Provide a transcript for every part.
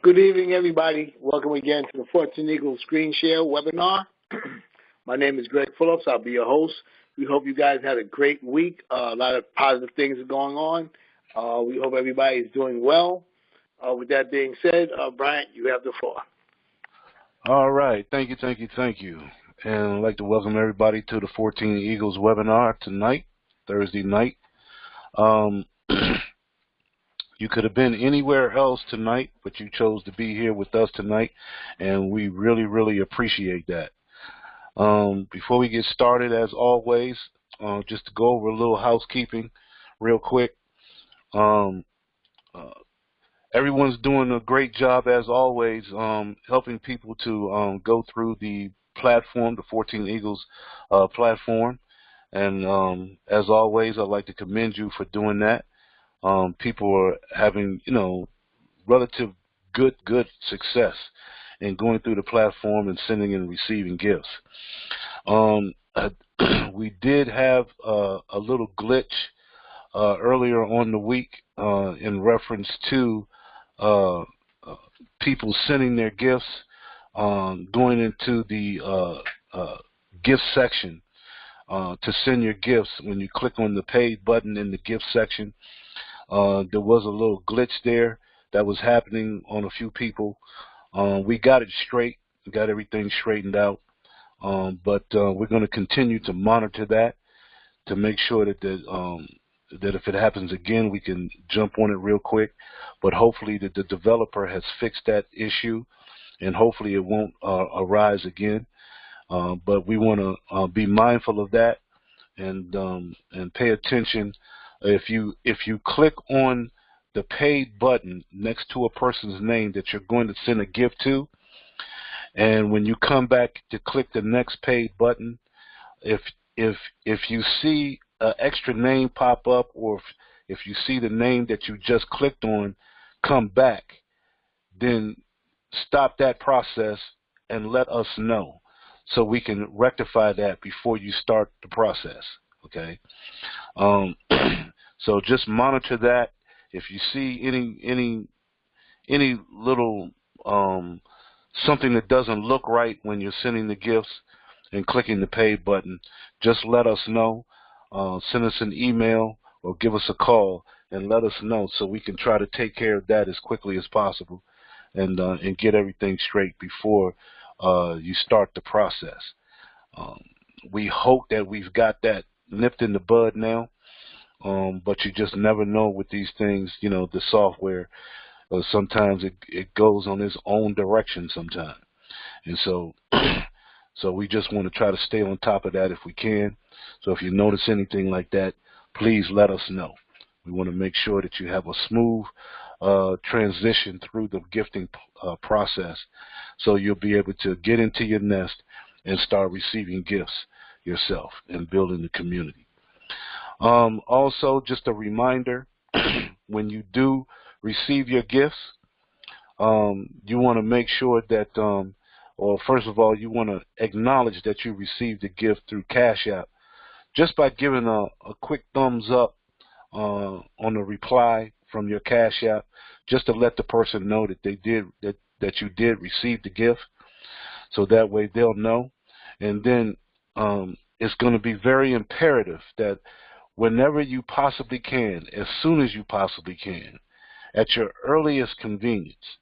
Good evening, everybody. Welcome again to the 14 Eagles Screen Share webinar. My name is Greg Phillips. I'll be your host. We hope you guys had a great week. A lot of positive things are going on. We hope everybody is doing well. With that being said, Bryant, you have the floor. All right. Thank you. And I'd like to welcome everybody to the 14 Eagles webinar tonight, Thursday night. You could have been anywhere else tonight, but you chose to be here with us tonight, and we really appreciate that. Before we get started, as always, just to go over a little housekeeping real quick. Everyone's doing a great job, as always, helping people to go through the platform, the 14 Eagles platform. And as always, I'd like to commend you for doing that. People are having, relative good success in going through the platform and sending and receiving gifts. We did have a little glitch earlier on the week in reference to people sending their gifts, going into the gift section to send your gifts. When you click on the paid button in the gift section, there was a little glitch there that was happening on a few people. We got it straight. We got everything straightened out. But we're going to continue to monitor that to make sure that that if it happens again, we can jump on it real quick. But hopefully that the developer has fixed that issue, and hopefully it won't arise again. But we want to be mindful of that and pay attention. If you click on the paid button next to a person's name that you're going to send a gift to, and when you come back to click the next paid button, if you see an extra name pop up, or if you see the name that you just clicked on come back, then stop that process and let us know so we can rectify that before you start the process. Okay. So just monitor that. If you see any little something that doesn't look right when you're sending the gifts and clicking the pay button, just let us know. Send us an email or give us a call and let us know so we can try to take care of that as quickly as possible and get everything straight before you start the process. We hope that we've got that nipped in the bud now, but you just never know with these things. The software, sometimes it goes on its own direction sometimes. And so we just want to try to stay on top of that if we can. So if you notice anything like that, please let us know. We want to make sure that you have a smooth transition through the gifting process, so you'll be able to get into your nest and start receiving gifts yourself and building the community. Also, just a reminder, when you do receive your gifts, you want to make sure that, or first of all, you want to acknowledge that you received the gift through Cash App just by giving a quick thumbs up on a reply from your Cash App, just to let the person know that they did that you did receive the gift, so that way they'll know. And then it's going to be very imperative that whenever you possibly can, as soon as you possibly can, at your earliest convenience,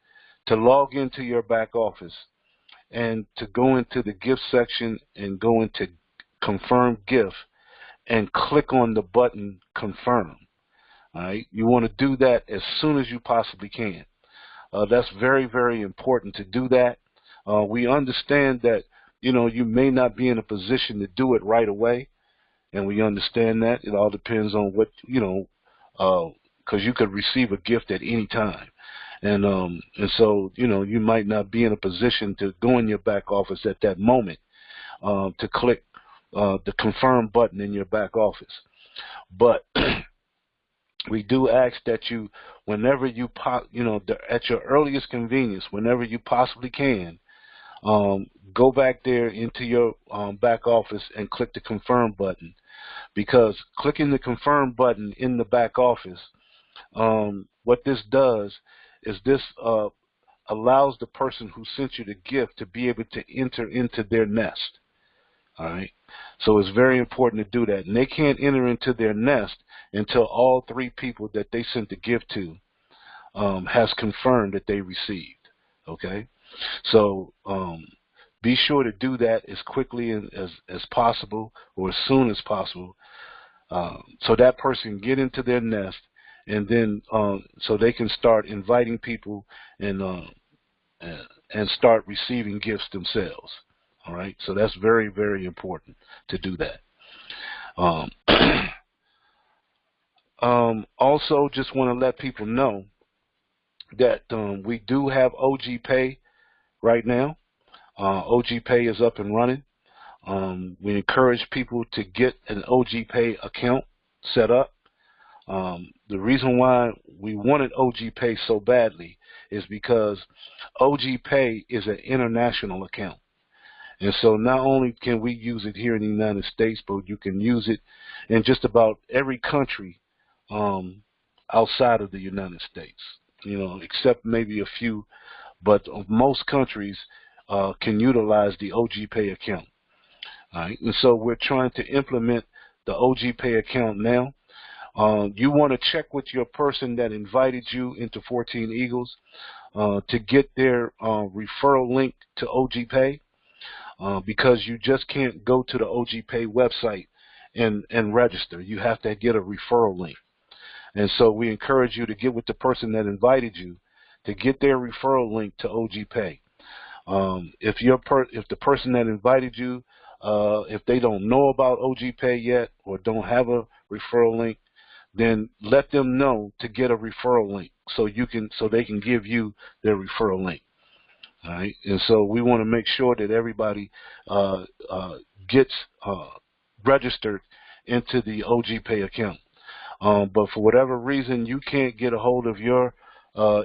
to log into your back office and to go into the gift section and go into confirm gift and click on the button confirm. All right, you want to do that as soon as you possibly can. That's very important to do that. We understand that you may not be in a position to do it right away, and we understand that. It all depends on what because you could receive a gift at any time. And so, you might not be in a position to go in your back office at that moment to click the confirm button in your back office. But we do ask that you, whenever you, at your earliest convenience, whenever you possibly can, go back there into your back office and click the confirm button, because clicking the confirm button in the back office, what this does is this allows the person who sent you the gift to be able to enter into their nest. All right. So it's very important to do that. And they can't enter into their nest until all 3 people that they sent the gift to has confirmed that they received. Okay. So be sure to do that as quickly as possible, or as soon as possible, so that person can get into their nest, and then so they can start inviting people and start receiving gifts themselves. All right. So that's very, very important to do that. Also, just want to let people know that we do have OG Pay right now. OG Pay is up and running. We encourage people to get an OG Pay account set up. The reason why we wanted OG Pay so badly is because OG Pay is an international account. And so not only can we use it here in the United States, but you can use it in just about every country outside of the United States, except maybe a few, but most countries can utilize the OG Pay account. All right. And so we're trying to implement the OG Pay account now. You want to check with your person that invited you into 14 Eagles to get their referral link to OG Pay, because you just can't go to the OG Pay website and register. You have to get a referral link. And so we encourage you to get with the person that invited you to get their referral link to OG Pay. If the person that invited you, if they don't know about OG Pay yet or don't have a referral link, then let them know to get a referral link so they can give you their referral link. All right, and so we want to make sure that everybody gets registered into the OG Pay account. But for whatever reason you can't get a hold of your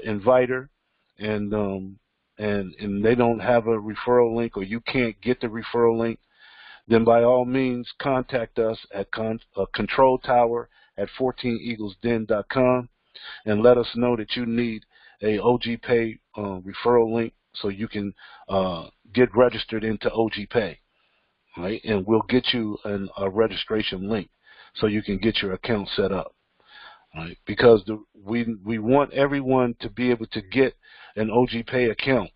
inviter, and they don't have a referral link, or you can't get the referral link, then by all means contact us at control tower at 14eaglesden.com and let us know that you need a OG Pay referral link so you can get registered into OG Pay. Right? And we'll get you a registration link so you can get your account set up. Right? Because we want everyone to be able to get an OG Pay account,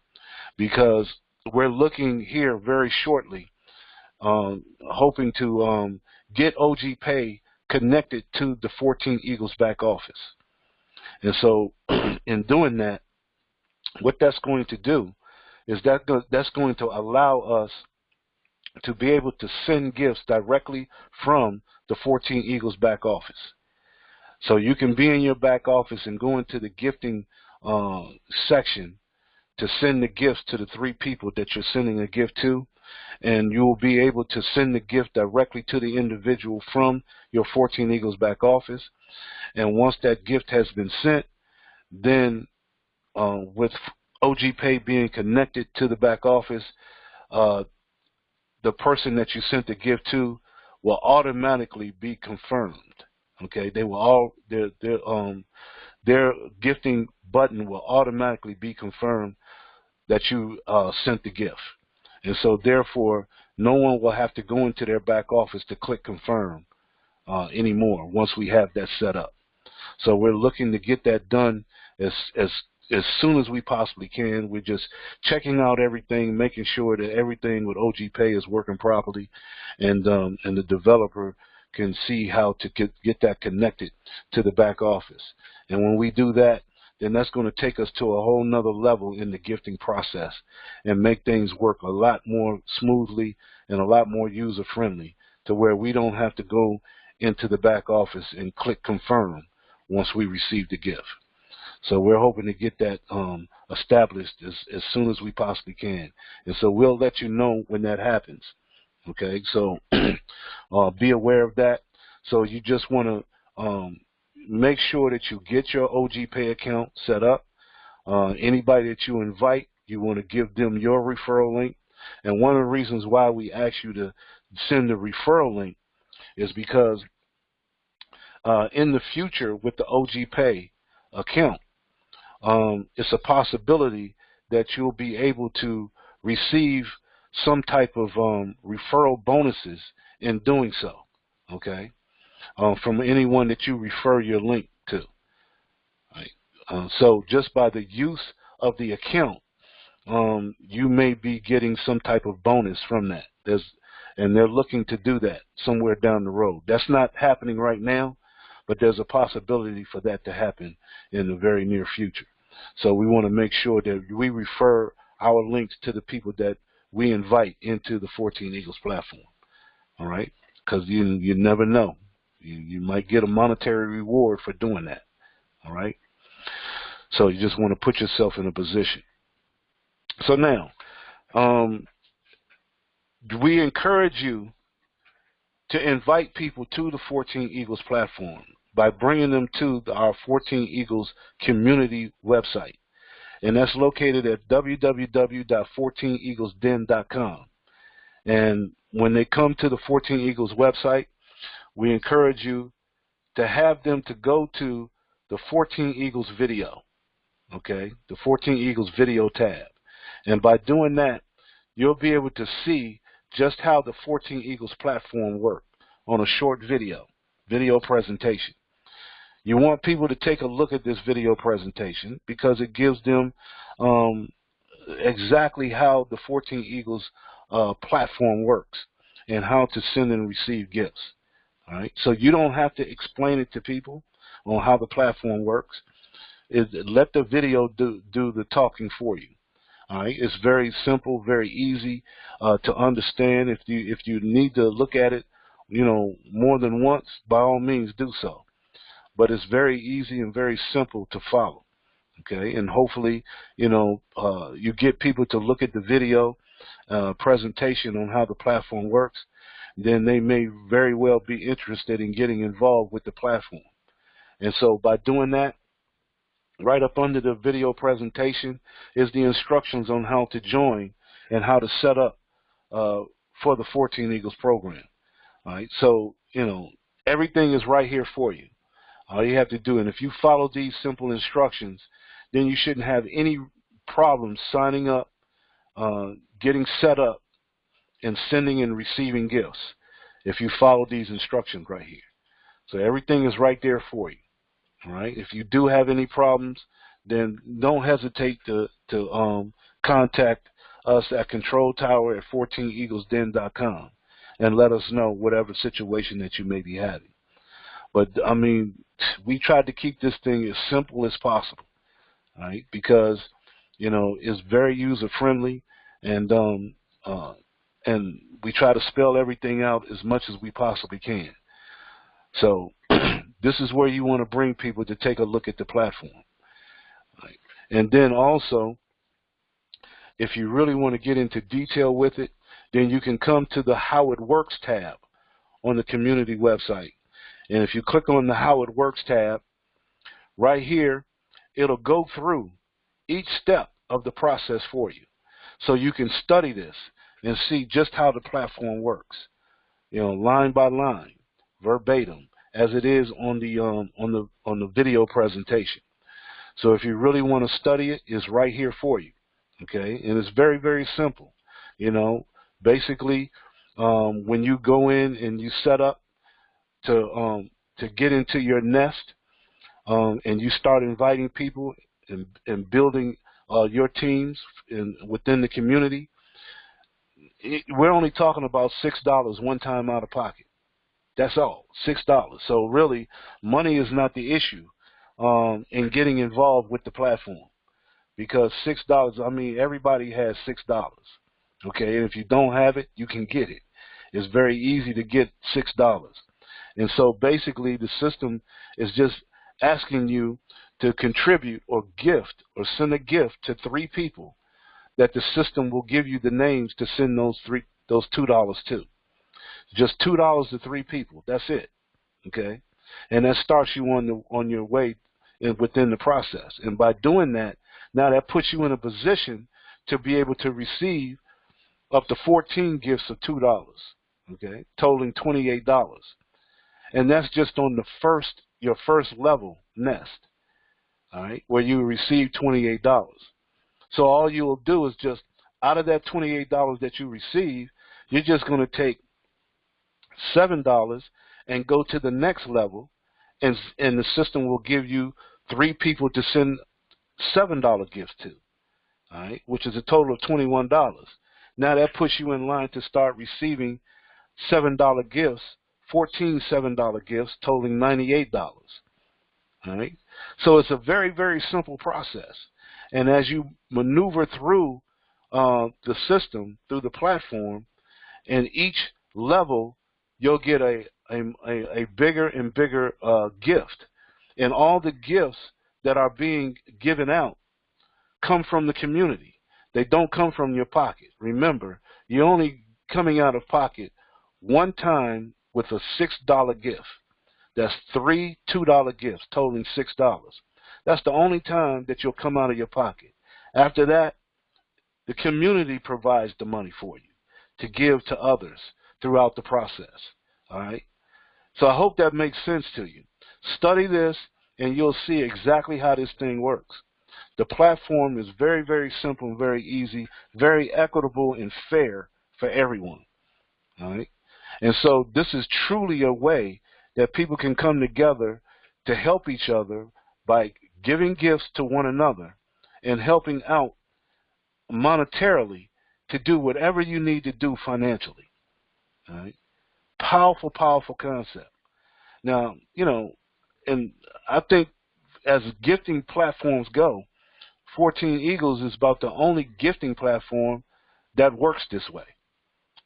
because we're looking here very shortly, hoping to get OG Pay connected to the 14 Eagles back office. And so in doing that, what that's going to do is that's going to allow us to be able to send gifts directly from the 14 Eagles back office. So you can be in your back office and go into the gifting section to send the gifts to the 3 people that you're sending a gift to, and you will be able to send the gift directly to the individual from your 14 Eagles back office. And once that gift has been sent, then with OG Pay being connected to the back office, the person that you sent the gift to will automatically be confirmed. Okay, they will their gifting button will automatically be confirmed that you sent the gift. And so therefore, no one will have to go into their back office to click confirm anymore once we have that set up. So we're looking to get that done as soon as we possibly can. We're just checking out everything, making sure that everything with OG Pay is working properly, and the developer can see how to get that connected to the back office. And when we do that, then that's going to take us to a whole nother level in the gifting process and make things work a lot more smoothly and a lot more user friendly, to where we don't have to go into the back office and click confirm once we receive the gift. So we're hoping to get that established as soon as we possibly can. And so we'll let you know when that happens. Okay, so be aware of that. So you just want to make sure that you get your OG Pay account set up. Anybody that you invite, you want to give them your referral link. And one of the reasons why we ask you to send the referral link is because in the future with the OG Pay account, it's a possibility that you'll be able to receive some type of referral bonuses in doing so, okay, from anyone that you refer your link to. Right? So just by the use of the account, you may be getting some type of bonus from that. And they're looking to do that somewhere down the road. That's not happening right now, but there's a possibility for that to happen in the very near future. So we want to make sure that we refer our links to the people that we invite into the 14 Eagles platform. All right? Because you never know. You might get a monetary reward for doing that. All right? So you just want to put yourself in a position. So now, we encourage you to invite people to the 14 Eagles platform by bringing them to our 14 Eagles community website. And that's located at www.14eaglesden.com. And when they come to the 14 Eagles website, we encourage you to have them to go to the 14 Eagles video, okay, the 14 Eagles video tab. And by doing that, you'll be able to see just how the 14 Eagles platform works on a short video presentation. You want people to take a look at this video presentation because it gives them exactly how the 14 Eagles platform works and how to send and receive gifts. All right, so you don't have to explain it to people on how the platform works. Let the video do the talking for you. All right, it's very simple, very easy to understand. If you need to look at it, more than once, by all means do so. But it's very easy and very simple to follow. Okay, and hopefully, you get people to look at the video presentation on how the platform works. Then they may very well be interested in getting involved with the platform. And so by doing that, right up under the video presentation is the instructions on how to join and how to set up for the 14 Eagles program. All right, so everything is right here for you. All you have to do, and if you follow these simple instructions, then you shouldn't have any problems signing up, getting set up, and sending and receiving gifts if you follow these instructions right here. So everything is right there for you. All right. If you do have any problems, then don't hesitate to contact us at Control Tower at 14eaglesden.com and let us know whatever situation that you may be having. But I mean, we tried to keep this thing as simple as possible, all right? Because it's very user friendly, and we try to spell everything out as much as we possibly can. So this is where you want to bring people to take a look at the platform. Right. And then also, if you really want to get into detail with it, then you can come to the How It Works tab on the community website. And if you click on the How It Works tab, right here, it'll go through each step of the process for you. So you can study this and see just how the platform works, line by line, verbatim, as it is on the video presentation. So if you really want to study it, it's right here for you, okay? And it's very, very simple. Basically, when you go in and you set up to get into your nest, and you start inviting people and building your teams within the community, we're only talking about $6 one time out of pocket. That's all, $6. So really, money is not the issue in getting involved with the platform, because $6, I mean, everybody has $6. Okay, and if you don't have it, you can get it. It's very easy to get $6. And so basically, the system is just asking you to contribute or gift or send a gift to 3 people that the system will give you the names to send those $2 to. Just $2 to 3 people. That's it. Okay, and that starts you on your way within the process. And by doing that, now that puts you in a position to be able to receive up to 14 gifts of $2. Okay, totaling $28. And that's just on your first level nest. All right, where you receive $28. So all you'll do is just, out of that $28 that you receive, you're just going to take $7 and go to the next level, and the system will give you 3 people to send $7 gifts to, all right, which is a total of $21. Now that puts you in line to start receiving $7 gifts, 14 $7 gifts, totaling $98. All right, so it's a very, very simple process, and as you maneuver through the system, through the platform, and each level, you'll get a bigger and bigger gift, and all the gifts that are being given out come from the community. They don't come from your pocket. Remember, you're only coming out of pocket one time with a $6 gift. That's 3 $2 gifts totaling $6. That's the only time that you'll come out of your pocket. After that, the community provides the money for you to give to others throughout the process. All right? So I hope that makes sense to you. Study this, and you'll see exactly how this thing works. The platform is very, very simple and very easy, very equitable and fair for everyone. All right? And so this is truly a way that people can come together to help each other by giving gifts to one another and helping out monetarily to do whatever you need to do financially. All right? Powerful, powerful concept. Now, and I think as gifting platforms go, 14 Eagles is about the only gifting platform that works this way.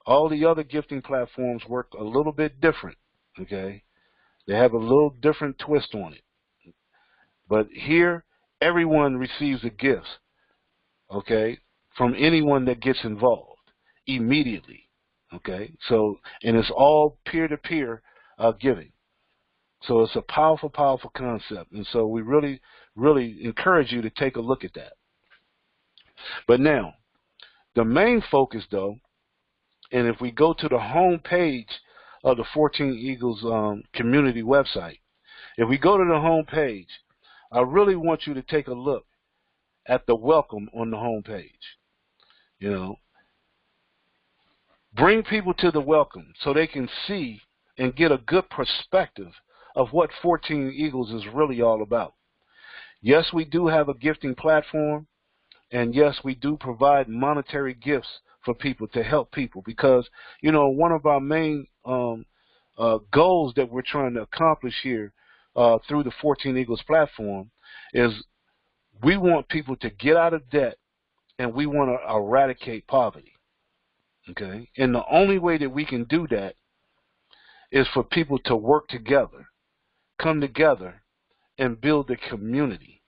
All the other gifting platforms work a little bit different, okay? They have a little different twist on it. But here, everyone receives a gift, okay, from anyone that gets involved immediately, okay? So, and it's all peer-to-peer giving. So it's a powerful, powerful concept. And so we really, really encourage you to take a look at that. But now, the main focus, though, and if we go to the home page of the 14 Eagles community website, if we go to the home page, I really want you to take a look at the welcome on the home page. Bring people to the welcome so they can see and get a good perspective of what 14 Eagles is really all about. Yes, we do have a gifting platform, and yes, we do provide monetary gifts for people to help people because, one of our main goals that we're trying to accomplish here through the 14 Eagles platform is we want people to get out of debt, and we want to eradicate poverty. Okay? And the only way that we can do that is for people to work together, come together, and build a community.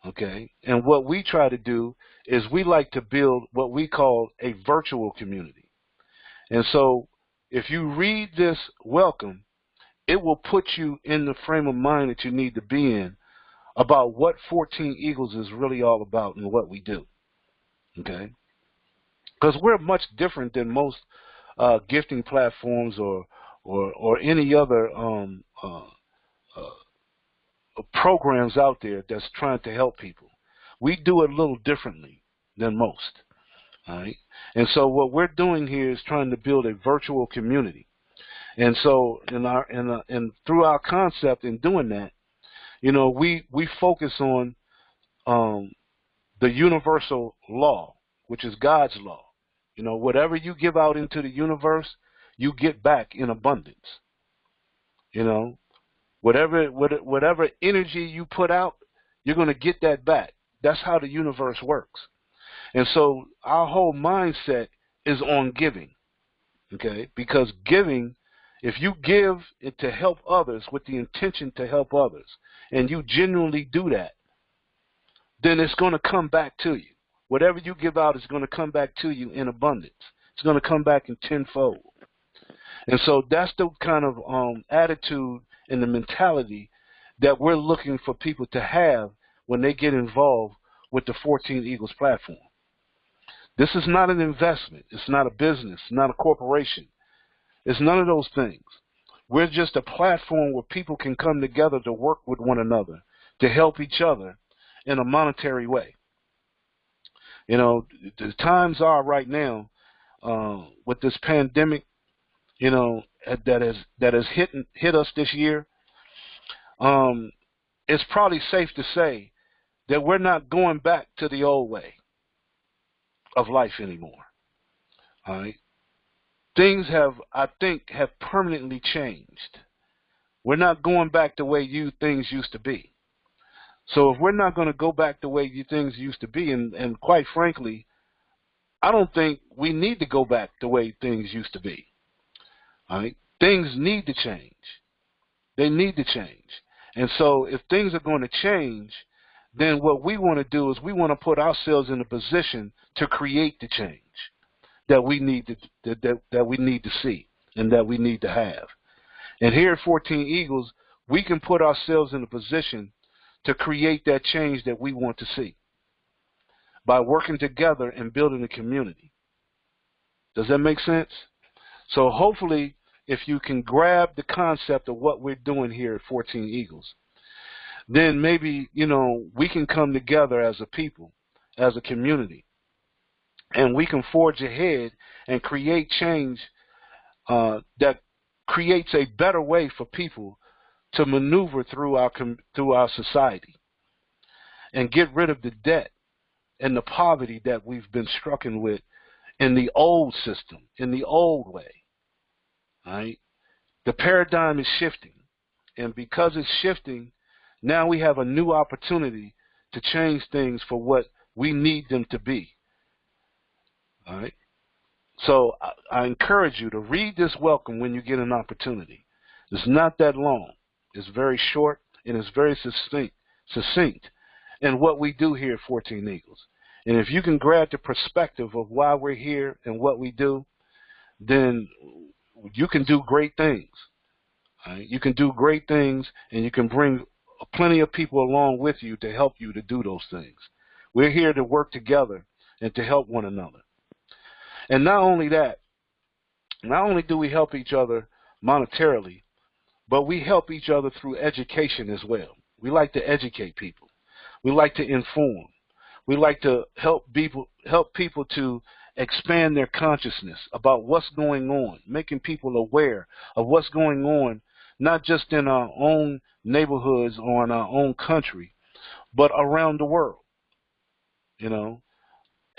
Okay? And what we try to do is we like to build what we call a virtual community. And so if you read this welcome, it will put you in the frame of mind that you need to be in about what 14 Eagles is really all about and what we do. Okay? Because we're much different than most gifting platforms or any other programs out there that's trying to help people. We do it a little differently than most. All right? And so what we're doing here is trying to build a virtual community. And so and through our concept in doing that, we focus on the universal law, which is God's law. Whatever you give out into the universe, you get back in abundance. Whatever energy you put out, you're going to get that back. That's how the universe works. And so our whole mindset is on giving, okay? Because giving, if you give it to help others with the intention to help others, and you genuinely do that, then it's going to come back to you. Whatever you give out is going to come back to you in abundance. It's going to come back in tenfold. And so that's the kind of attitude and the mentality that we're looking for people to have when they get involved with the 14 Eagles platform. This is not an investment. It's not a business. It's not a corporation. It's none of those things. We're just a platform where people can come together to work with one another, to help each other in a monetary way. You know, the times are right now with this pandemic, you know, that has hit us this year. It's probably safe to say that we're not going back to the old way of life anymore. All right, things I think, have permanently changed. We're not going back the way things used to be. So if we're not going to go back the way things used to be, and quite frankly, I don't think we need to go back the way things used to be. All right? Things need to change. They need to change. And so if things are going to change, then what we want to do is we want to put ourselves in a position to create the change that we need that we need to see and that we need to have. And here at 14 Eagles, we can put ourselves in a position to create that change that we want to see by working together and building a community. Does that make sense? So hopefully, if you can grab the concept of what we're doing here at 14 Eagles, then maybe, you know, we can come together as a people, as a community, and we can forge ahead and create change that creates a better way for people to maneuver through our society and get rid of the debt and the poverty that we've been stricken with in the old system, in the old way. All right? The paradigm is shifting, and because it's shifting, now we have a new opportunity to change things for what we need them to be. All right? So I encourage you to read this welcome when you get an opportunity. It's not that long. It's very short, and it's very succinct in what we do here at 14 Eagles. And if you can grab the perspective of why we're here and what we do, then you can do great things. Right? You can do great things, and you can bring plenty of people along with you to help you to do those things. We're here to work together and to help one another. And not only that, not only do we help each other monetarily, but we help each other through education as well. We like to educate people. We like to inform. We like to help people to expand their consciousness about what's going on, making people aware of what's going on, not just in our own neighborhoods or in our own country, but around the world, you know.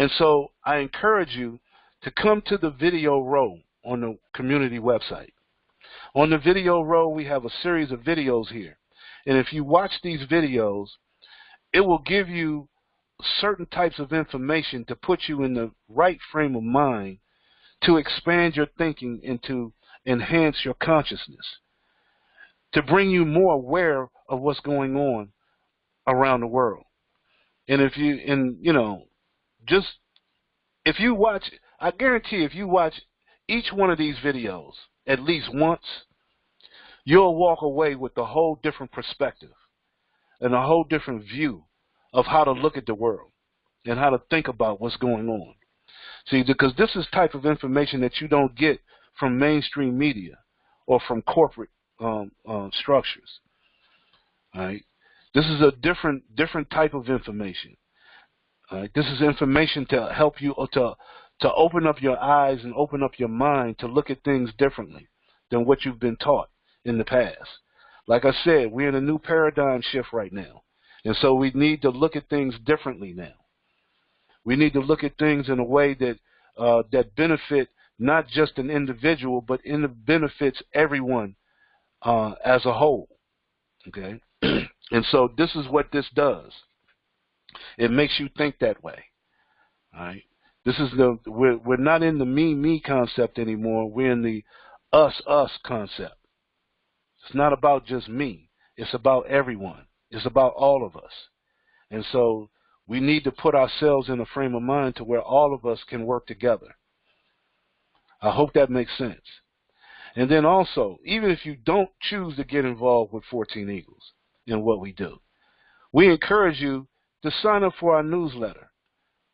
And so I encourage you to come to the video row on the community website. On the video row, we have a series of videos here. And if you watch these videos, it will give you certain types of information to put you in the right frame of mind to expand your thinking and to enhance your consciousness, to bring you more aware of what's going on around the world. And if you watch, I guarantee if you watch each one of these videos at least once, you'll walk away with a whole different perspective and a whole different view of how to look at the world and how to think about what's going on. See, because this is type of information that you don't get from mainstream media or from corporate structures. All right? This is a different type of information. All right? This is information to help you to open up your eyes and open up your mind to look at things differently than what you've been taught in the past. Like I said, we're in a new paradigm shift right now. And so we need to look at things differently now. We need to look at things in a way that that benefit not just an individual, but benefits everyone as a whole. Okay? And so this is what this does. It makes you think that way. All right? This is we're not in the me concept anymore. We're in the us concept. It's not about just me. It's about everyone. It's about all of us. And so we need to put ourselves in a frame of mind to where all of us can work together. I hope that makes sense. And then also, even if you don't choose to get involved with 14 Eagles in what we do, we encourage you to sign up for our newsletter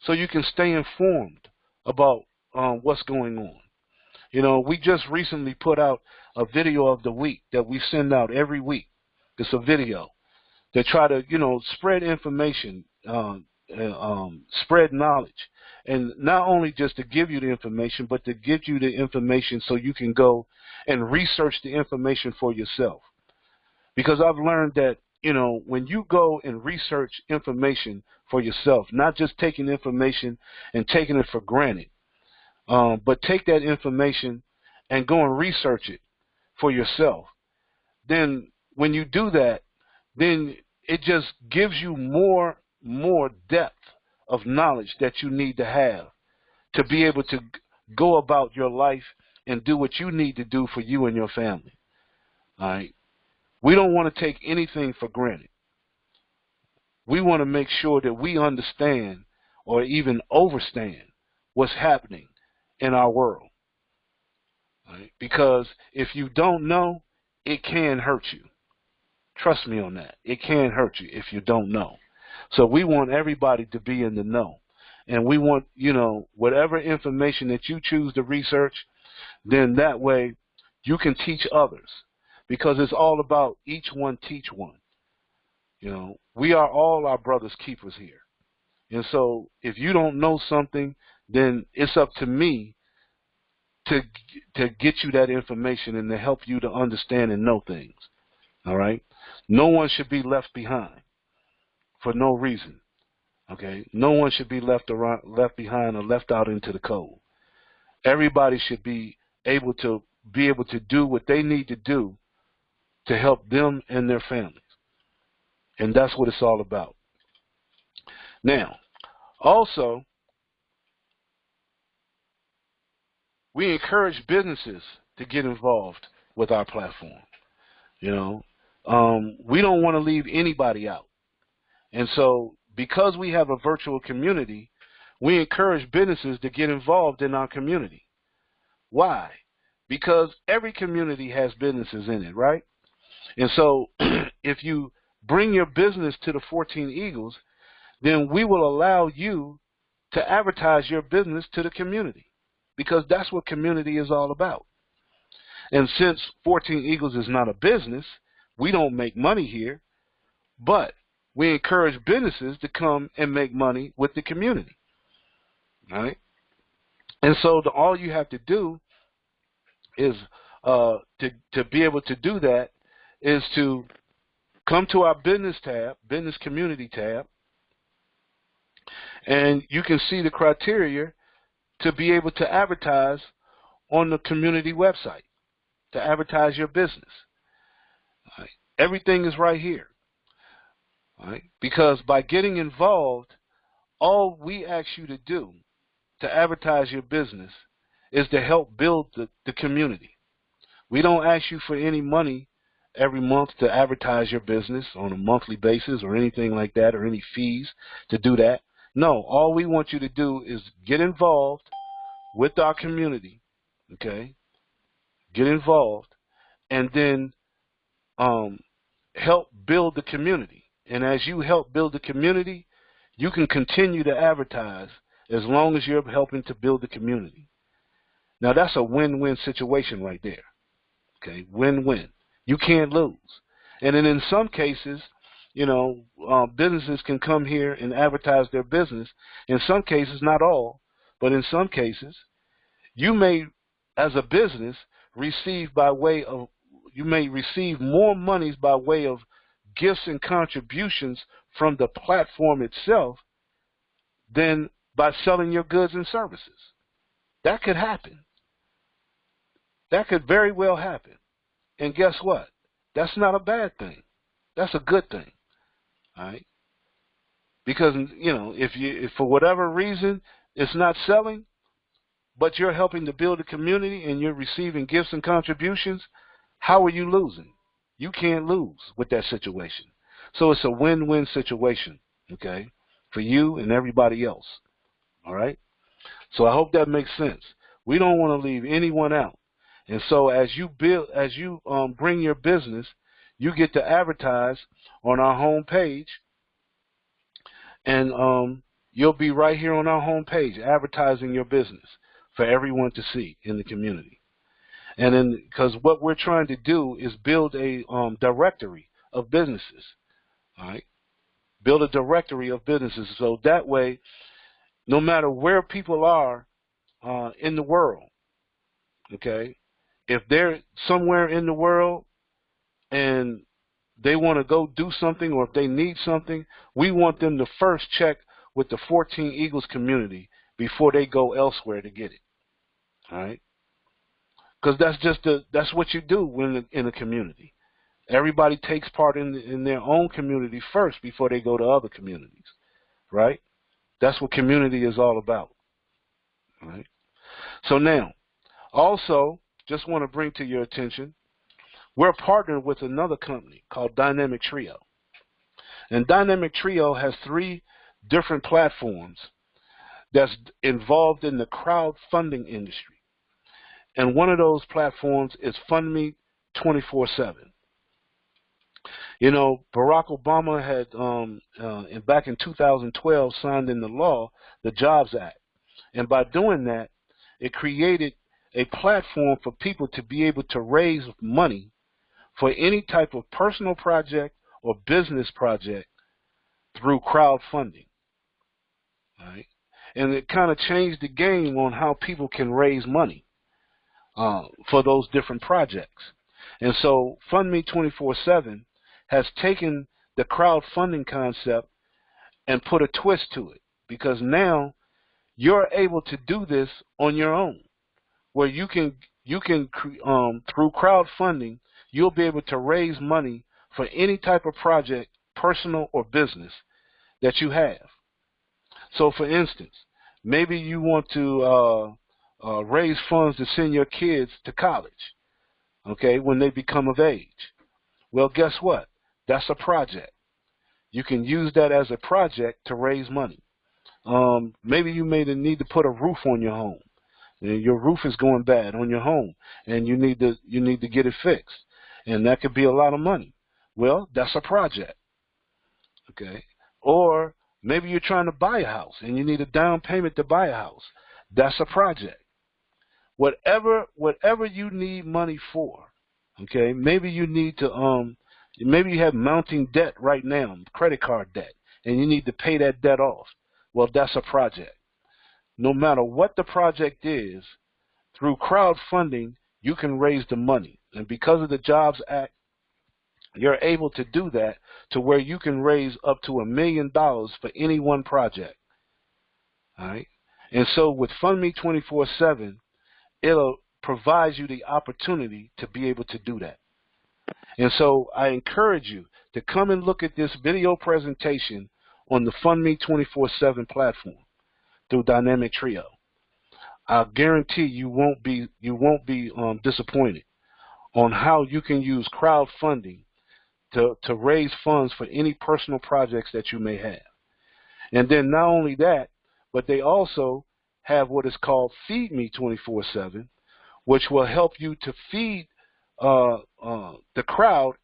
so you can stay informed about what's going on. You know, we just recently put out a video of the week that we send out every week. It's a video to try to, spread information spread knowledge, and not only just to give you the information, but to give you the information so you can go and research the information for yourself. Because I've learned that, when you go and research information for yourself, not just taking information and taking it for granted, but take that information and go and research it for yourself, then when you do that, then it just gives you more depth of knowledge that you need to have to be able to go about your life and do what you need to do for you and your family. All right? We don't want to take anything for granted. We want to make sure that we understand or even overstand what's happening in our world. Right? Because if you don't know, it can hurt you. Trust me on that. It can hurt you if you don't know. So we want everybody to be in the know. And we want, whatever information that you choose to research, then that way you can teach others. Because it's all about each one teach one. We are all our brother's keepers here. And so if you don't know something, then it's up to me to get you that information and to help you to understand and know things. All right? No one should be left behind for no reason. Okay? No one should be left behind or left out into the cold. Everybody should be able to do what they need to do to help them and their families. And that's what it's all about. Now, also, we encourage businesses to get involved with our platform. We don't want to leave anybody out. And so, because we have a virtual community, we encourage businesses to get involved in our community. Why? Because every community has businesses in it, right? And so, if you bring your business to the 14 Eagles, then we will allow you to advertise your business to the community, because that's what community is all about. And since 14 Eagles is not a business, we don't make money here, but we encourage businesses to come and make money with the community. All right? And so all you have to do is to be able to do that is to come to our business tab, business community tab, and you can see the criteria to be able to advertise on the community website, to advertise your business. All right? Everything is right here. All right? Because by getting involved, all we ask you to do to advertise your business is to help build the community. We don't ask you for any money every month to advertise your business on a monthly basis or anything like that, or any fees to do that. No, all we want you to do is get involved with our community, okay? Get involved, and then help build the community. And as you help build the community, you can continue to advertise as long as you're helping to build the community. Now, that's a win-win situation right there, okay? Win-win. You can't lose. And then in some cases, businesses can come here and advertise their business. In some cases, not all, but in some cases, you may, as a business, receive more monies by way of gifts and contributions from the platform itself than by selling your goods and services. That could happen. That could very well happen. And guess what? That's not a bad thing. That's a good thing. All right? Because, if for whatever reason it's not selling, but you're helping to build a community and you're receiving gifts and contributions, how are you losing? You can't lose with that situation. So it's a win-win situation, okay, for you and everybody else. All right? So I hope that makes sense. We don't want to leave anyone out. And so as you bring your business, you get to advertise on our home page, and you'll be right here on our home page advertising your business for everyone to see in the community. And then, because what we're trying to do is build a directory of businesses, all right? build a directory of businesses. So that way, no matter where people are in the world, okay, if they're somewhere in the world and they want to go do something, or if they need something, we want them to first check with the 14 Eagles community before they go elsewhere to get it. All right? Because that's what you do when in a community. Everybody takes part in their own community first before they go to other communities, right? That's what community is all about, right? So now, also, just want to bring to your attention, we're partnered with another company called Dynamic Trio. And Dynamic Trio has 3 different platforms that's involved in the crowdfunding industry. And one of those platforms is FundMe 24/7. You know, Barack Obama had, back in 2012, signed into law the Jobs Act. And by doing that, it created a platform for people to be able to raise money for any type of personal project or business project through crowdfunding. Right? And it kind of changed the game on how people can raise money for those different projects. And so FundMe 24/7 has taken the crowdfunding concept and put a twist to it, because now you're able to do this on your own, where you can through crowdfunding, you'll be able to raise money for any type of project, personal or business, that you have. So, for instance, maybe you want to raise funds to send your kids to college, okay, when they become of age. Well, guess what? That's a project. You can use that as a project to raise money. Maybe you may need to put a roof on your home. Your roof is going bad on your home, and you need to get it fixed, and that could be a lot of money. Well, that's a project, okay? Or maybe you're trying to buy a house and you need a down payment to buy a house. That's a project. Whatever you need money for, okay? Maybe you need to maybe you have mounting debt right now, credit card debt, and you need to pay that debt off. Well, that's a project. No matter what the project is, through crowdfunding, you can raise the money. And because of the Jobs Act, you're able to do that to where you can raise up to $1 million for any one project. All right? And so with FundMe 24/7, it'll provide you the opportunity to be able to do that. And so I encourage you to come and look at this video presentation on the FundMe 24/7 platform through Dynamic Trio. I guarantee you won't be disappointed on how you can use crowdfunding to raise funds for any personal projects that you may have. And then not only that, but they also have what is called Feed Me 24/7, which will help you to feed the crowd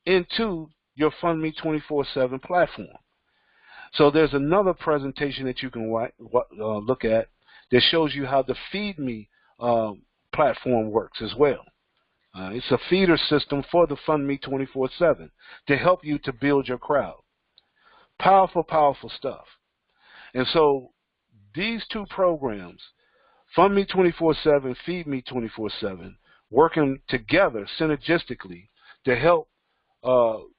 into your FundMe 24/7 platform. So there's another presentation that you can look at that shows you how the Feed Me platform works as well. It's a feeder system for the FundMe 24/7 to help you to build your crowd. Powerful, powerful stuff. And so these 2 programs, FundMe 24/7, Feed Me 24/7, working together synergistically to help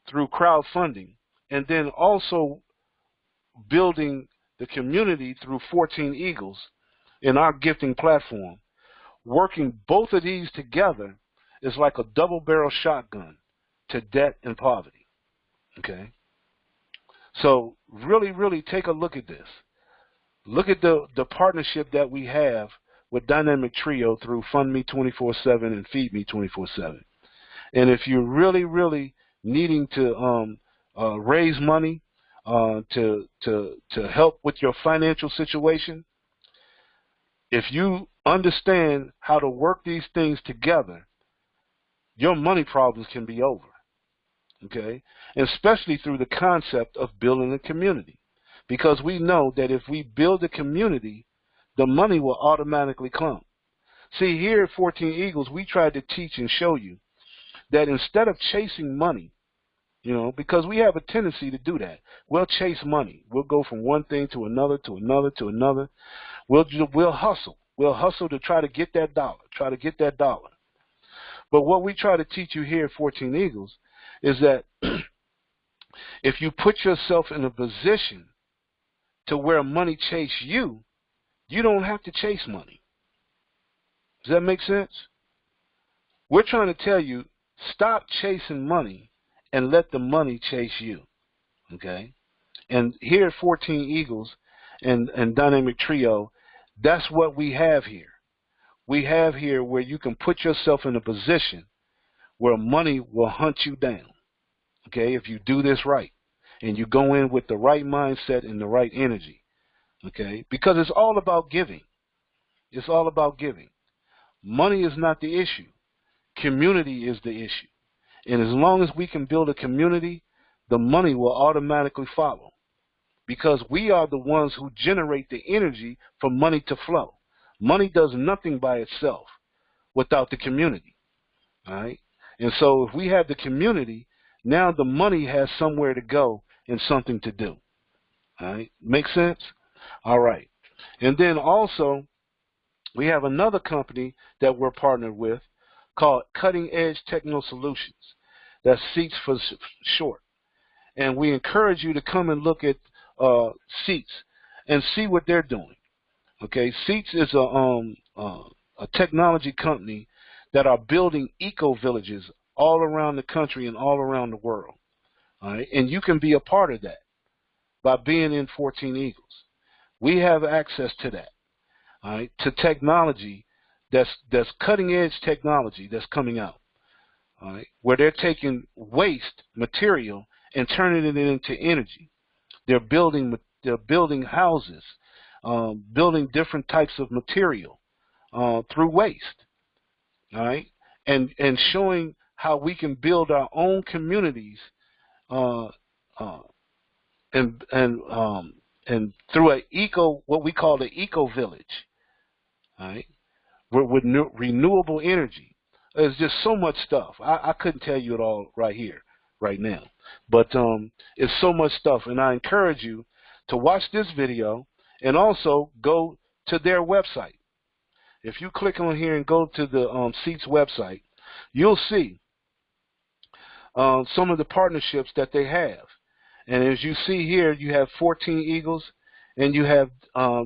through crowdfunding, and then also building the community through 14 Eagles in our gifting platform. Working both of these together is like a double-barrel shotgun to debt and poverty. Okay? So really, really take a look at this. Look at the partnership that we have with Dynamic Trio through FundMe 24/7 and Feed Me 24/7. And if you're really, really needing to raise money to help with your financial situation, if you understand how to work these things together, your money problems can be over. Okay? And especially through the concept of building a community. Because we know that if we build a community, the money will automatically come. See, here at 14 Eagles, we tried to teach and show you that instead of chasing money, you know, because we have a tendency to do that. We'll chase money. We'll go from one thing to another, to another, to another. We'll hustle. We'll hustle to try to get that dollar, try to get that dollar. But what we try to teach you here at 14 Eagles is that if you put yourself in a position to where money chase you, you don't have to chase money. Does that make sense? We're trying to tell you, stop chasing money and let the money chase you. Okay? And here at 14 Eagles and Dynamic Trio, that's what we have here. We have here where you can put yourself in a position where money will hunt you down. Okay? If you do this right and you go in with the right mindset and the right energy. Okay? Because it's all about giving. It's all about giving. Money is not the issue. Community is the issue. And as long as we can build a community, the money will automatically follow. Because we are the ones who generate the energy for money to flow. Money does nothing by itself without the community. All right? And so if we have the community, now the money has somewhere to go and something to do. All right? Make sense? All right. And then also, we have another company that we're partnered with called Cutting Edge Techno Solutions. That's SEATS for short. And we encourage you to come and look at SEATS and see what they're doing. Okay, SEATS is a technology company that are building eco-villages all around the country and all around the world. All right, and you can be a part of that by being in 14 Eagles. We have access to that. All right, to technology that's cutting edge technology that's coming out. All right, where they're taking waste material and turning it into energy. They're building houses, building different types of material through waste. All right, and showing how we can build our own communities and through what we call the eco village. All right, with renewable energy. There's just so much stuff. I couldn't tell you it all right here, right now. But it's so much stuff, and I encourage you to watch this video and also go to their website. If you click on here and go to the SEATS website, you'll see some of the partnerships that they have. And as you see here, you have 14 Eagles and you have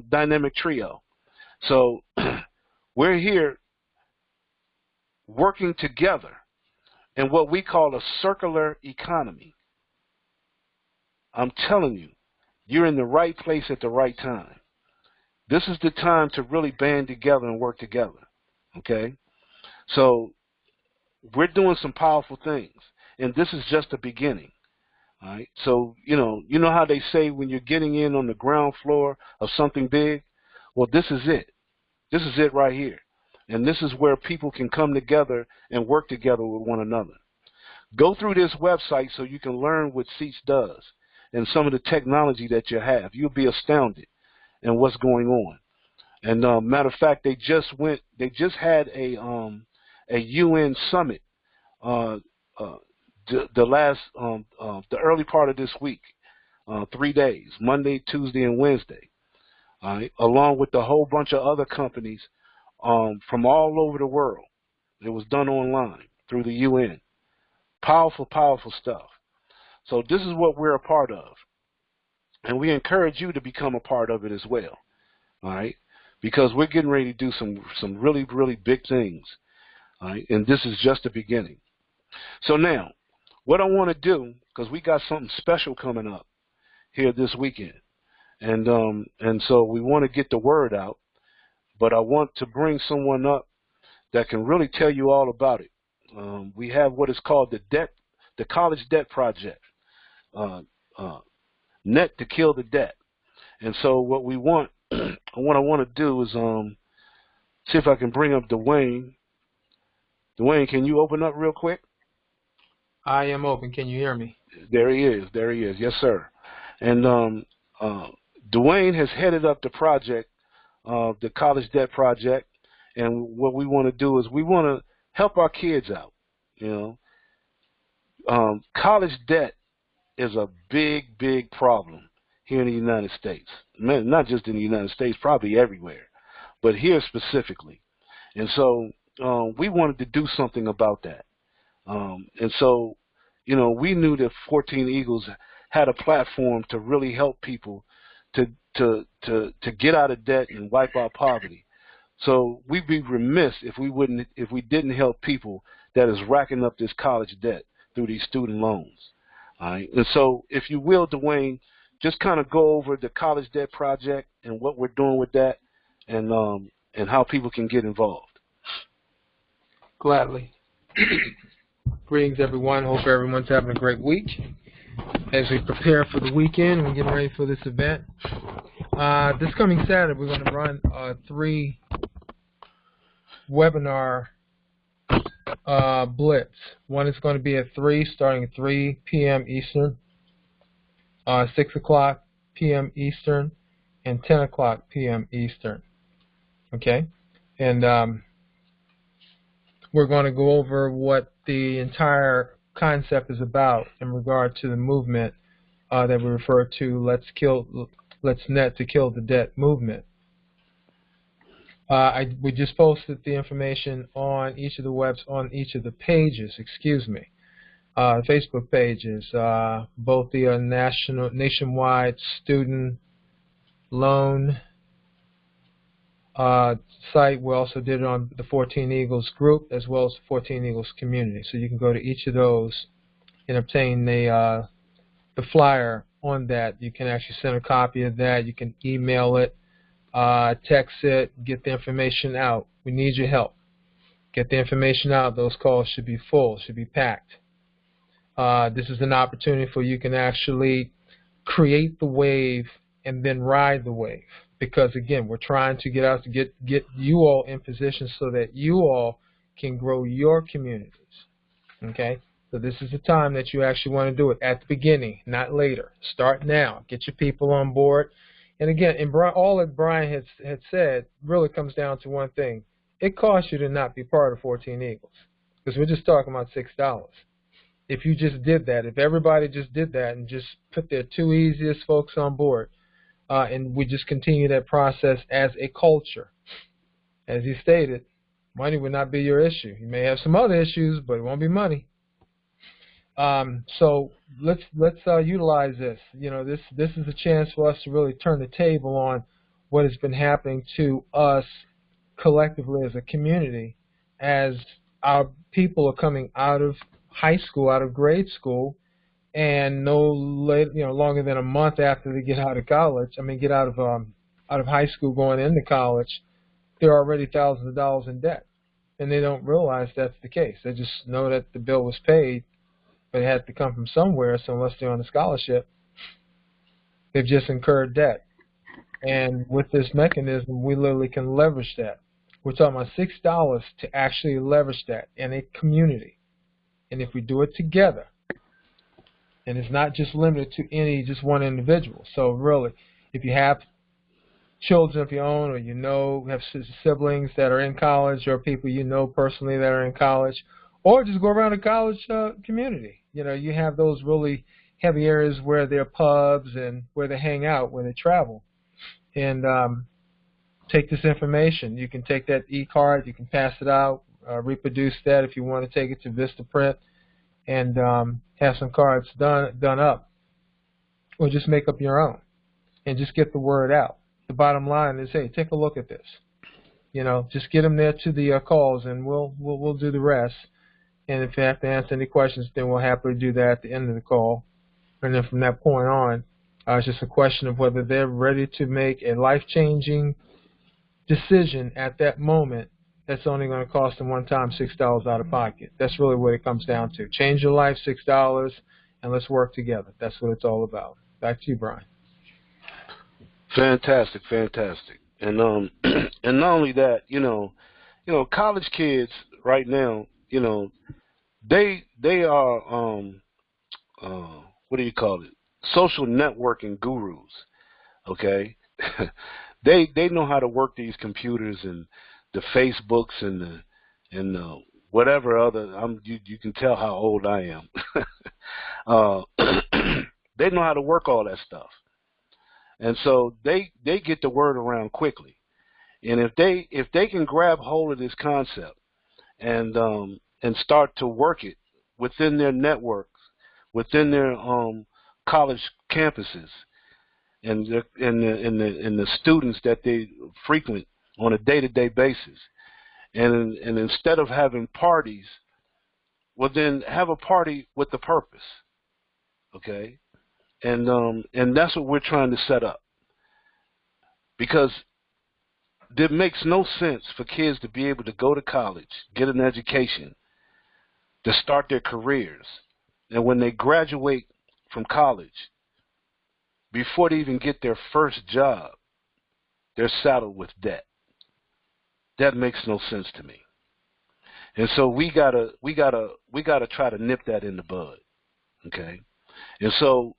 Dynamic Trio. So we're here working together in what we call a circular economy. I'm telling you, you're in the right place at the right time. This is the time to really band together and work together. Okay? So we're doing some powerful things, and this is just the beginning. All right? So, you know how they say when you're getting in on the ground floor of something big? Well, this is it. This is it right here. And this is where people can come together and work together with one another. Go through this website so you can learn what SEATS does and some of the technology that you have. You'll be astounded in what's going on. And matter of fact, they just had a UN summit the early part of this week, 3 days, Monday, Tuesday, and Wednesday, all right, along with a whole bunch of other companies from all over the world. It was done online through the UN. Powerful, powerful stuff. So this is what we're a part of. And we encourage you to become a part of it as well. All right? Because we're getting ready to do some really, really big things. All right? And this is just the beginning. So now, what I want to do, because we got something special coming up here this weekend. And so we want to get the word out. But I want to bring someone up that can really tell you all about it. We have what is called the College Debt Project, Net to Kill the Debt. And so what we want, what I want to do is see if I can bring up Dwayne. Dwayne, can you open up real quick? I am open. Can you hear me? There he is. There he is. Yes, sir. And Dwayne has headed up the project, the College Debt Project. And what we want to do is we want to help our kids out. You know, college debt is a big, big problem here in the United States. Not just in the United States, probably everywhere, but here specifically. And so we wanted to do something about that. And so, we knew that 14 Eagles had a platform to really help people to get out of debt and wipe out poverty. So we'd be remiss if we didn't help people that is racking up this college debt through these student loans. All right. And so, if you will, Dwayne, just kind of go over the College Debt Project and what we're doing with that, and how people can get involved. Gladly. Greetings, everyone. Hope everyone's having a great week. As we prepare for the weekend, we're getting ready for this event. This coming Saturday, we're going to run 3 webinar blitz. One is going to be at 3, starting at 3 p.m. Eastern, 6 o'clock p.m. Eastern, and 10 o'clock p.m. Eastern. Okay? And we're going to go over what the entire concept is about in regard to the movement that we refer to, Let's Net to Kill the Debt movement. We just posted the information on each of the pages, Facebook pages, both the nationwide student loan site. We also did it on the 14 Eagles group as well as the 14 Eagles community. So you can go to each of those and obtain the flyer on that. You can actually send a copy of that. You can email it, text it, get the information out. We need your help. Get the information out. Those calls should be full, should be packed. This is an opportunity for you can actually create the wave and then ride the wave. Because again, we're trying to get you all in position so that you all can grow your communities. Okay? So this is the time that you actually want to do it, at the beginning, not later. Start now. Get your people on board. And again, all that Brian had said really comes down to one thing. It costs you to not be part of 14 Eagles. Because we're just talking about $6. If you just did that, if everybody just did that and just put their 2 easiest folks on board, and we just continue that process as a culture. As he stated, money would not be your issue. You may have some other issues, but it won't be money. So let's utilize this. This is a chance for us to really turn the table on what has been happening to us collectively as a community, as our people are coming out of high school, out of grade school, and longer than a month after they get out of college, get out of high school going into college, they're already thousands of dollars in debt. And they don't realize that's the case. They just know that the bill was paid, but it had to come from somewhere, so unless they're on a scholarship, they've just incurred debt. And with this mechanism, we literally can leverage that. We're talking about $6 to actually leverage that in a community. And if we do it together, and it's not just limited to just one individual. So really, if you have children of your own, or have siblings that are in college, or people you know personally that are in college, or just go around a college community. You have those really heavy areas where there are pubs and where they hang out, where they travel. And take this information. You can take that e-card, you can pass it out, reproduce that if you want to take it to Vistaprint, and have some cards done up, or just make up your own and just get the word out. The bottom line is, hey, take a look at this. Just get them there to the calls, and we'll do the rest. And if you have to answer any questions, then we'll happily do that at the end of the call. And then from that point on, it's just a question of whether they're ready to make a life-changing decision at that moment. That's only going to cost them one time $6 out of pocket. That's really what it comes down to. Change your life, $6, and let's work together. That's what it's all about. Back to you, Brian. Fantastic. And and not only that, college kids right now, they are what do you call it? Social networking gurus. Okay, they know how to work these computers and the Facebooks and the whatever other. You can tell how old I am. uh, they know how to work all that stuff, and so they get the word around quickly. And if they can grab hold of this concept and start to work it within their networks, within their college campuses, and the students that they frequent on a day-to-day basis, and instead of having parties, well then have a party with a purpose, okay? And that's what we're trying to set up, because it makes no sense for kids to be able to go to college, get an education, to start their careers, and when they graduate from college, before they even get their first job, they're saddled with debt. That makes no sense to me. And so we gotta try to nip that in the bud, okay? And so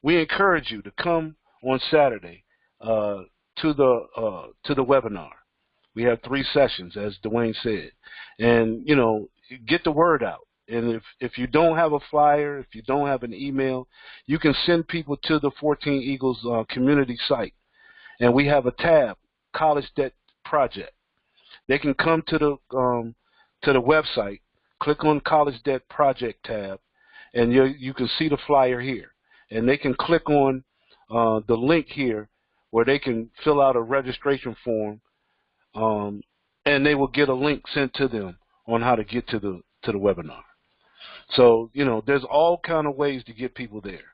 we encourage you to come on Saturday to the webinar. We have 3 sessions, as Dwayne said, and get the word out. And if you don't have a flyer, if you don't have an email, you can send people to the 14 Eagles community site, and we have a tab, College Debt Project. They can come to the website, click on College Debt Project tab, and you can see the flyer here. And they can click on the link here where they can fill out a registration form, and they will get a link sent to them on how to get to the webinar. So, there's all kind of ways to get people there.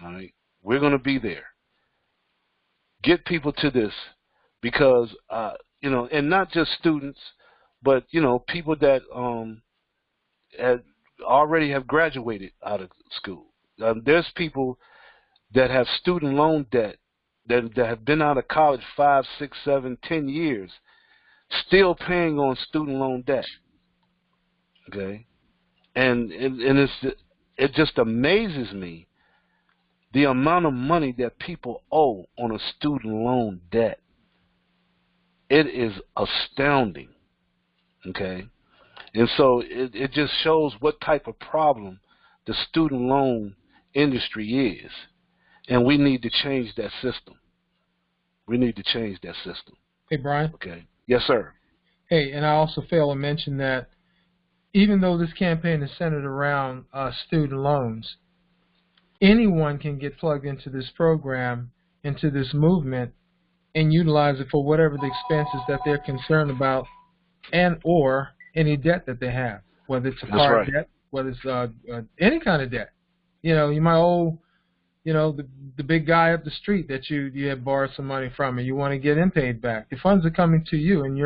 All right, we're going to be there. Get people to this because, and not just students, but, people that already have graduated out of school. There's people that have student loan debt that have been out of college 5, 6, 7, 10 years, still paying on student loan debt. Okay, and it just amazes me the amount of money that people owe on a student loan debt. It is astounding. Okay, and so it just shows what type of problem the student loan industry is, and we need to change that system. We need to change that system. Hey, Brian. Okay. Yes, sir. Hey, and I also fail to mention that even though this campaign is centered around student loans, anyone can get plugged into this program, into this movement, and utilize it for whatever the expenses that they're concerned about, and or any debt that they have, whether it's a car debt, whether it's any kind of debt. You might owe, the big guy up the street that you had borrowed some money from, and you want to get him paid back. The funds are coming to you into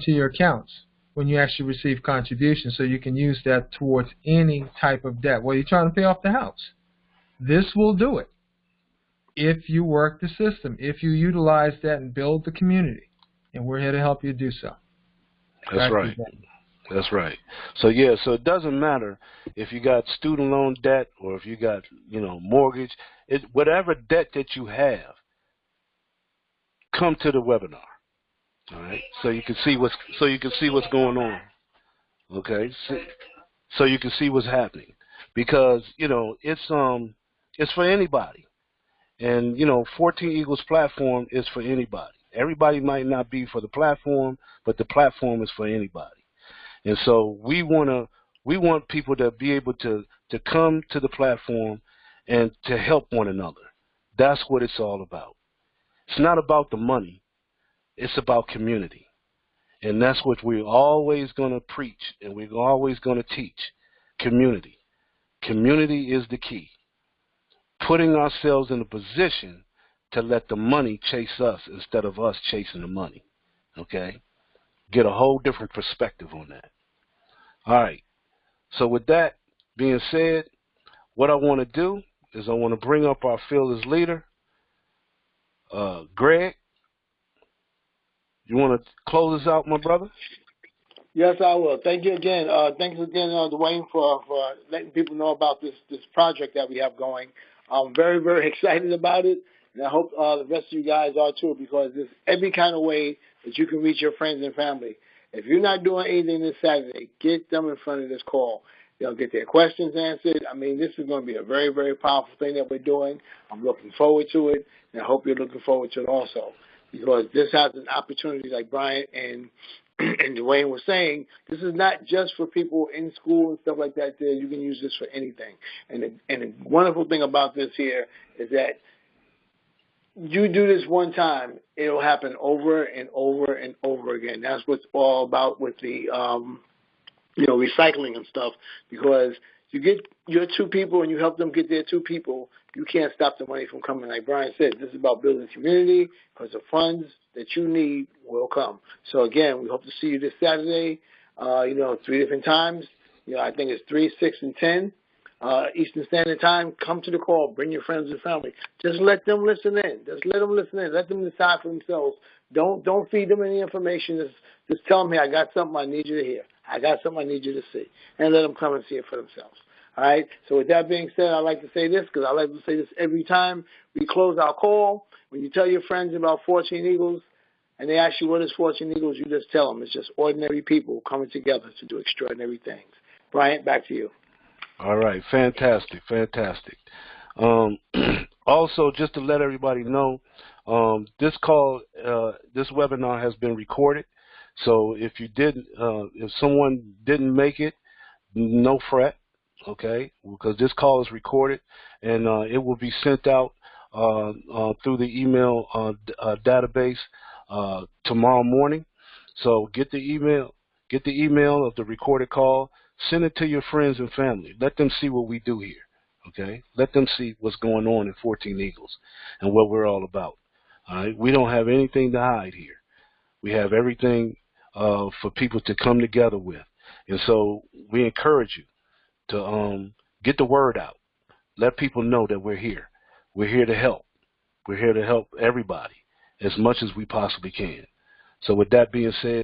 your accounts when you actually receive contributions, so you can use that towards any type of debt. Well, you're trying to pay off the house. This will do it if you work the system, if you utilize that and build the community, and we're here to help you do so. That's right. That's right. So so it doesn't matter if you got student loan debt or if you got, mortgage, whatever debt that you have, come to the webinar. All right. So you can see what's going on. Okay. So you can see what's happening, because, it's for anybody. And, 14 Eagles platform is for anybody. Everybody might not be for the platform, but the platform is for anybody. And so we want people to be able to come to the platform and to help one another. That's what it's all about. It's not about the money. It's about community. And that's what we're always going to preach, and we're always going to teach. Community. Community is the key. Putting ourselves in a position to let the money chase us instead of us chasing the money. Okay? Get a whole different perspective on that. All right. So with that being said, what I want to do is I want to bring up our fearless leader, Greg. You want to close us out, my brother? Yes, I will. Thank you again. Thanks again, Dwayne, for letting people know about this project that we have going. I'm very, very excited about it, and I hope the rest of you guys are too, because there's every kind of way that you can reach your friends and family. If you're not doing anything this Saturday, get them in front of this call. They'll get their questions answered. I mean, this is going to be a very, very powerful thing that we're doing. I'm looking forward to it, and I hope you're looking forward to it also, because this has an opportunity, like Brian and Dwayne was saying, this is not just for people in school and stuff like that. There, you can use this for anything. And the wonderful thing about this here is that you do this one time, it'll happen over and over and over again. That's what's all about with the recycling and stuff, because you get your two people and you help them get their two people, you can't stop the money from coming. Like Brian said, this is about building community, because the funds that you need will come. So again, we hope to see you this Saturday, 3 different times. I think it's 3, 6, and 10 Eastern Standard Time. Come to the call. Bring your friends and family. Just let them listen in. Let them decide for themselves. Don't feed them any information. Just tell them, hey, I got something I need you to hear. I got something I need you to see. And let them come and see it for themselves. All right? So with that being said, I like to say this, because I like to say this every time we close our call. When you tell your friends about 14 Eagles and they ask you what is 14 Eagles, you just tell them it's just ordinary people coming together to do extraordinary things. Bryant, back to you. All right. Fantastic. Also, just to let everybody know, this webinar has been recorded. So if someone didn't make it, no fret, okay? Because this call is recorded, and it will be sent out through the email database tomorrow morning. So get the email of the recorded call. Send it to your friends and family. Let them see what we do here, okay? Let them see what's going on in 14 Eagles and what we're all about. All right? We don't have anything to hide here. We have everything for people to come together with. And so we encourage you to get the word out. Let people know that we're here. We're here to help. We're here to help everybody as much as we possibly can. So with that being said,